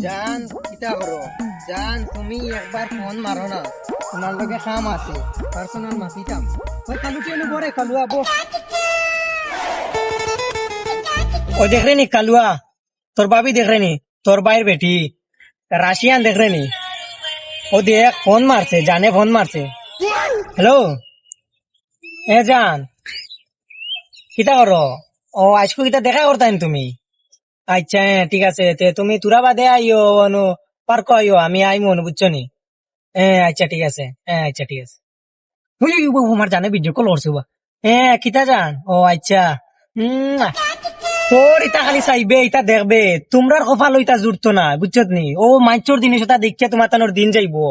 জান কিতা করো জান তুমি একবার ফোন মারো না তোমার লগে কাম আছে পার্সোনাল মাতিতাম ওই কালু কেন বড়ে কালুয়া বো ও দেখ রে নি কালুয়া তোর ভাবি দেখ রে নি তোর ভাইয়ের বেটি রাশিয়ান দেখ রে নি ও দেখ ফোন মারছে জানে ফোন মারছে হ্যালো এ জান কিতা করো ও আজকে কিতা দেখা করতাম তুমি আচ্ছা হ্যাঁ ঠিক আছে তে তুমি তুরা বাদে আইও অনু পার্ক আইও আমি আইমু অনু বুঝছো নি হ্যাঁ আচ্ছা ঠিক আছে হ্যাঁ আচ্ছা ঠিক আছে ওই আমার জানে ভিডিও কল করছে বা হ্যাঁ কিতা জান ও আচ্ছা তোর ইটা খালি চাইবে ইটা দেখবে তোমরার কপাল ইটা জুড়তো না বুঝছো নি ও মাইচোর জিনিস ওটা দেখিয়া তোমার তানোর দিন যাইবো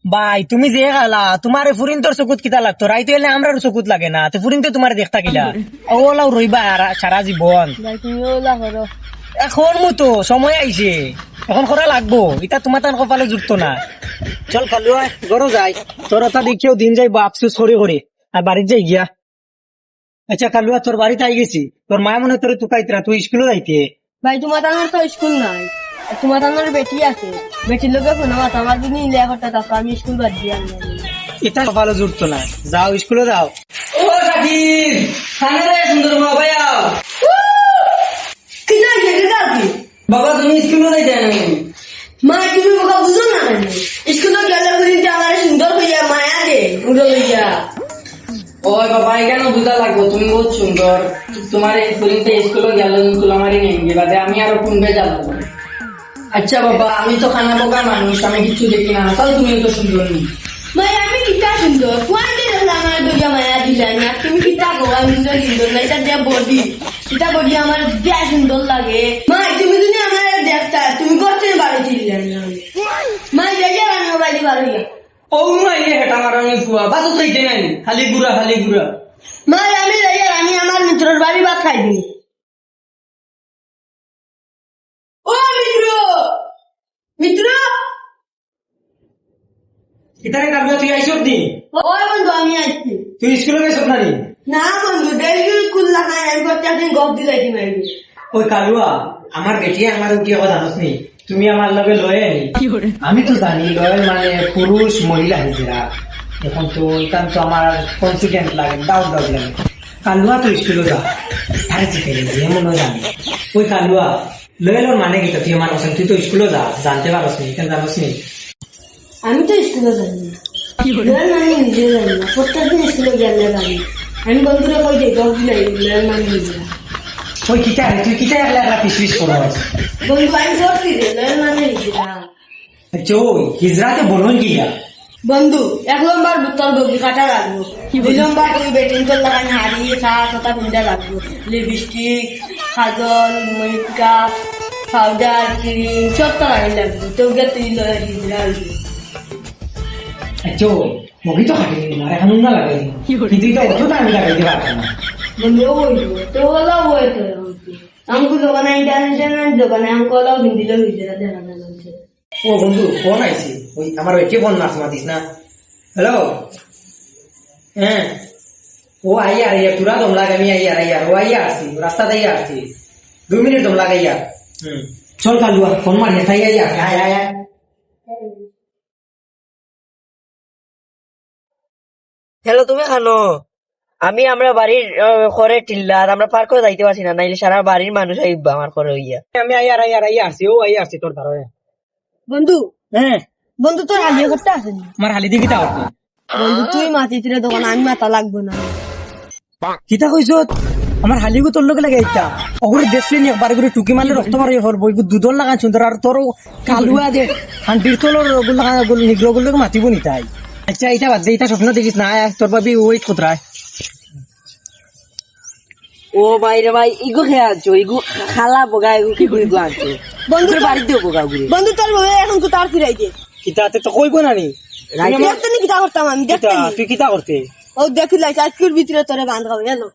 ভাই তুমি যে খালা তোমার ফুরিন তোর চকুত কিতা লাগতো রাইতে এলে আমরা চকুত লাগে না তো ফুরিন তো তোমার দেখতা কিলা ওলাও রইবা সারা জীবন এখন মতো সময় আইছে এখন করা লাগবো এটা তোমার তার কপালে জুটতো না চল কালুয়া গরো যাই তোর ওটা দেখিও দিন যাইবো আফসুস করে করে আর বাড়ির যাই গিয়া আচ্ছা কালুয়া তোর বাড়িতে আই গেছি তোর মায়া মনে তোর তুকাইতরা তুই স্কুলে যাইতে ভাই তোমার আমার তো স্কুল নাই তোমার আমার বেটি আছে বেটির লোকে ফোন মাথা আমার দিন ইলে করতে থাকো আমি স্কুল বাদ দিয়ে আনবো এটা কপালে জুটতো না যাও স্কুলে যাও ও জাকির খানে রে সুন্দর মা ভাইয়া কি না কি দাদি বাবা তুমি স্কুলে যাইতে না মা তুমি বাবা বুঝো না স্কুলে গেলে বুঝি আমার সুন্দর হইয়া মায়া দে উড়ো লইয়া ওই বাবা কেন বুঝা লাগবো তুমি বহুত সুন্দর তোমার এই ফুরিতে স্কুলে গেল আমারই নেই বাদে আমি আরো কোনবে যাবো আচ্ছা বাবা আমি তো খানা পোকা মানুষ আমি কিছু দেখি না তাহলে তুমি তো সুন্দর নি ভাই আমি কিটা সুন্দর কোয়ান্টে দেখলাম আমার দুইটা মায়া দিলা না তুমি কিটা গো আমি সুন্দর না এটা যে বডি এটা বডি আমার দেয়া সুন্দর লাগে মা তুমি যদি আমার দেখতা তুমি করতে বাড়ি দিলা না মা যাই আমি বাড়ি বাড়ি ও মাই হেটা মারানি ফুয়া বাজু চাইতে নাই খালি গুড়া মা আমি যাই আমি আমার মিত্রর বাড়ি ভাত খাই দিই ও মিত্র ইতারে কালুয়া তুই আইসব দি ওই বন্ধু আমি আসছি তুই স্কুলে গেছ না নি না বন্ধু ডেলি স্কুল লাগাই আমি করতে আসি গপ দিলাই কি মাইবি ওই কালুয়া আমার বেটি আমার কি কথা জানোস নি তুমি আমার লগে লয়ে আমি তো জানি লয়েল মানে পুরুষ মহিলা হিজরা এখন তো এখান তো আমার কনফিডেন্ট লাগে ডাউট লাগে কালুয়া তো স্কুলে যা আরে ঠিক আছে যে মনে জানি ওই কালুয়া লয়েলর মানে কি তুই আমার কাছে তুই তো স্কুলে যা জানতে পারছ নি কেন জানোস নি আমি তো স্কুলে জানি আমি নিজে জানি না প্রত্যেকদিন স্কুলে গেলে জানি আমি বন্ধুরা কই যে গপ দিলাই মানে নিজে ওই কিটা তুই কিটা একলা একলা পিস করস বন্ধু আমি করছি রে মানে নিজে ওই হিজরাতে বলুন গিয়া বন্ধু 1 নম্বর বুতল বগি কাটা লাগবো 2 নম্বর তুই বেটিং তোর লাগান হাড়ি কথা পিন্ডা লাগবো লিপস্টিক কাজল মেকআপ পাউডার ক্রিম সব তো লাগবে তো গে তুই লয় হিজরা মগি তো খাটি মার এখন না লাগাই কিন্তু এটা অত টাইম লাগাইতে পারতাম না বন্ধু ওই তো হলো ওই তো আমাকে দোকানে ইন্টারন্যাশনাল দোকানে আমাকে হলো হিন্দিলো হিজরা দেখা যাচ্ছে ও বন্ধু ফোন আইছি ওই আমার বেটি ফোন মারছ মাতিস না হ্যালো হ্যাঁ ও আইয়া তুরা দম লাগে আমি আইয়া ও আইয়া আসছি রাস্তাতে আইয়া আসছি 2 মিনিট দম লাগাইয়া চল কালুয়া ফোন মারি তাই আইয়া আয় আয় আয় হ্যালো তুমি খানো আমি আমরা বাড়ির ঘরে টিল্লার আমরা পার করে যাইতে পারছি না নাইলে সারা বাড়ির মানুষ আইবা আমার ঘরে হইয়া আমি আইয়া আসছি ও আইয়া আসছি তোর ধারে বন্ধু হ্যাঁ বন্ধু তোর হালিয়া করতে আসেনি আমার হালি দিকে তাও বন্ধু তুই মাতি ছিল দোকান আমি মাথা লাগবো না কিতা কইছ আমার হালিগু তোর লগে লাগে এটা অগুরে দেখলি নি একবার করে টুকি মারলে রক্ত মারি হর বই দুধর লাগান সুন্দর আর তোর কালুয়া দে হান্ডির তোর গুল লাগা গুল নিগ্রো গুল মাতিব নি তাই আচ্ছা এটা বাদ দে এটা স্বপ্ন দেখিস না তোর ভাবি ওয়েট কোথায় ও মাইরে ভাই ইগো খেয়ে আনছো ইগো খালা বগা ইগো কি করে ইগো আনছো বন্ধু বাড়িতে বগা ঘুরে বন্ধু তোর বউ এখন তো তার ফিরাই দে কিতাতে তো কইব না নি দেখতে নি কিতা করতাম আমি দেখতে নি তুই কিতা করতে ও দেখিলাই আজকের ভিতরে তোরে বান্ধ খাবে জানো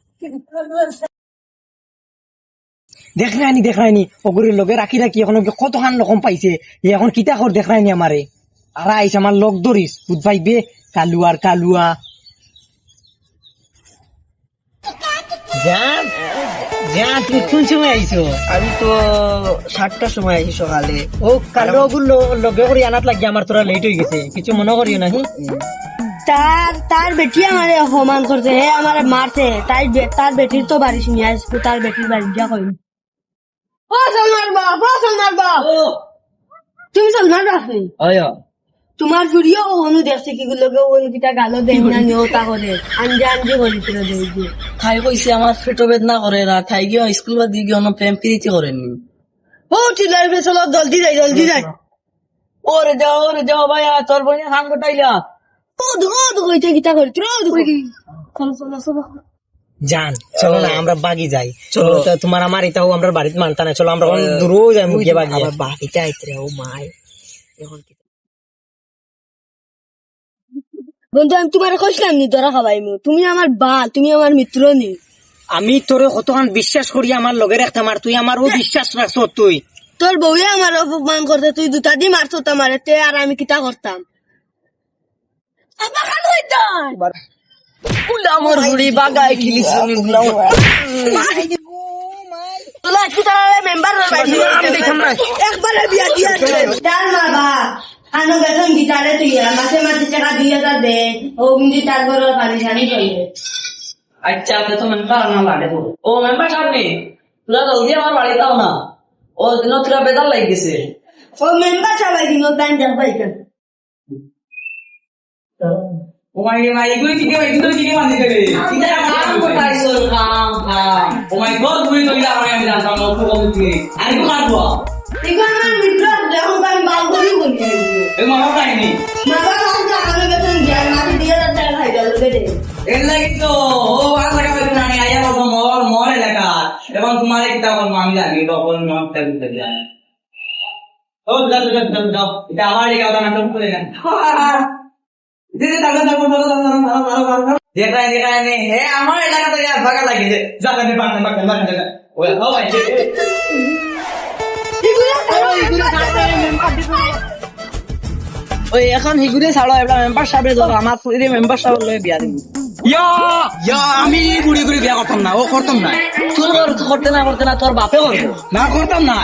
দেখ রাইনি অগুরের লগে রাখি এখন কত খান রকম পাইছে এখন কিতা কর দেখ রাইনি আমারে আর আইস আমার লোক ধরিস বুধ ভাইবে কালুয়া জান জান তুমি কোন সময় আইছো? আমি তো 7টার সময় আইছি সকালে। ও কালো ওগুলো লগে করে আনাত লাগি আমার তোরা লেট হয়ে গেছে, কিছু মনে করিও না। তার বেটি আমারে অপমান করছে, হে আমারে মারছে, তার বেটির তো বাড়ি শুনিয়ে আসবো, তার বেটির বাড়ি যা কই ও সলমান বাপ তুমি সলমান বাপ নেই তোমার ভিডিও অনু দেখছে কি গুলো অনু কিটা গালো দেন না নিও তা করে আঞ্জে করিছিল দেখি ঠাই কইছে আমার পেটো বেদনা করে না, ঠাই গিয়ে স্কুল বা দিয়ে গিয়ে প্রেম প্রীতি করেননি। ও চিল্লাই চলো জলদি যাই ওরে যাও ভাই, তোর বোন খান গোটাইলা ও কইতে কিটা করি চলো জান চলো না আমরা বাগি যাই। চলো তো তোমার আমার এটাও আমরা বাড়িতে মানতা না, চলো আমরা দূর যাই মুখে বাগি। আমার বাড়িতে আইতে রে, ও মাই এখন কি বন্ধু আমি তোমার কইছিলাম নি তোরা খাবাইমু, তুমি আমার তুমি আমার মিত্র নি। আমি তোরে কতক্ষণ বিশ্বাস করি আমার লগে রাখতাম, আর তুই আমারও বিশ্বাস রাখছ। তুই তোর বউয়ে আমার অপমান করতে, তুই দুটা দিয়ে মারছ তোমার তে, আর আমি কিটা করতাম? আমার বুড়ি বাগায় খিলিস তোলা কি তারা মেম্বার একবারে বিয়া দিয়া তার মা বাপ আনো বেতন গিটারে তুই মাসে টাকা 2000 দে, ও কিন্তু তারপর পারিশানি করবে। আচ্ছা তো মেম্বার না লাগে ও মেম্বার সামনে তোরা জলদি আমার বাড়িতে আও না, ও দিন তোরা বেদার লাগি গেছে। ও মেম্বার সবাই দিন টাইম যাবাই কেন ও মাই এগুলো কি বান্ধি দেবে? কাম কোথাইছো কাম ও মাই গড, তুমি তো ইলা আমি জানতাম না, খুব অবুদ্ধি আমি তো মারবো। এগুলো আমার মিত্র যখন আমি বাল করি বলি এই মামা কাহিনী বাবা কাউকে আনো বেতন দেয় মাসে 2000 টাকা খাই গেল বেটে এর লাগি তো ও আর লাগা বেতন আমি আইয়া বলবো মোর এলাকা, এবং তোমার একটা বলবো আমি জানি তখন মতটা দিতে যায়। ও যাও এটা আমার এলাকা না, তো করে না দিদি দাদা দেখা নে হে আমার এলাকাতে ভাগা লাগিছে জায়গাতে বাগান ও ভাই ওই এখন হিগুরে ছাড়ো, এবার মেম্বার সাহেবের ধরো আমার ফুড়ি মেম্বার সাহেব লয়ে বিয়া দিবি। আমি বুড়ি করে বিয়া করতাম না, ও করতাম না, তুই করতে না তোর বাপে করবো না করতাম না।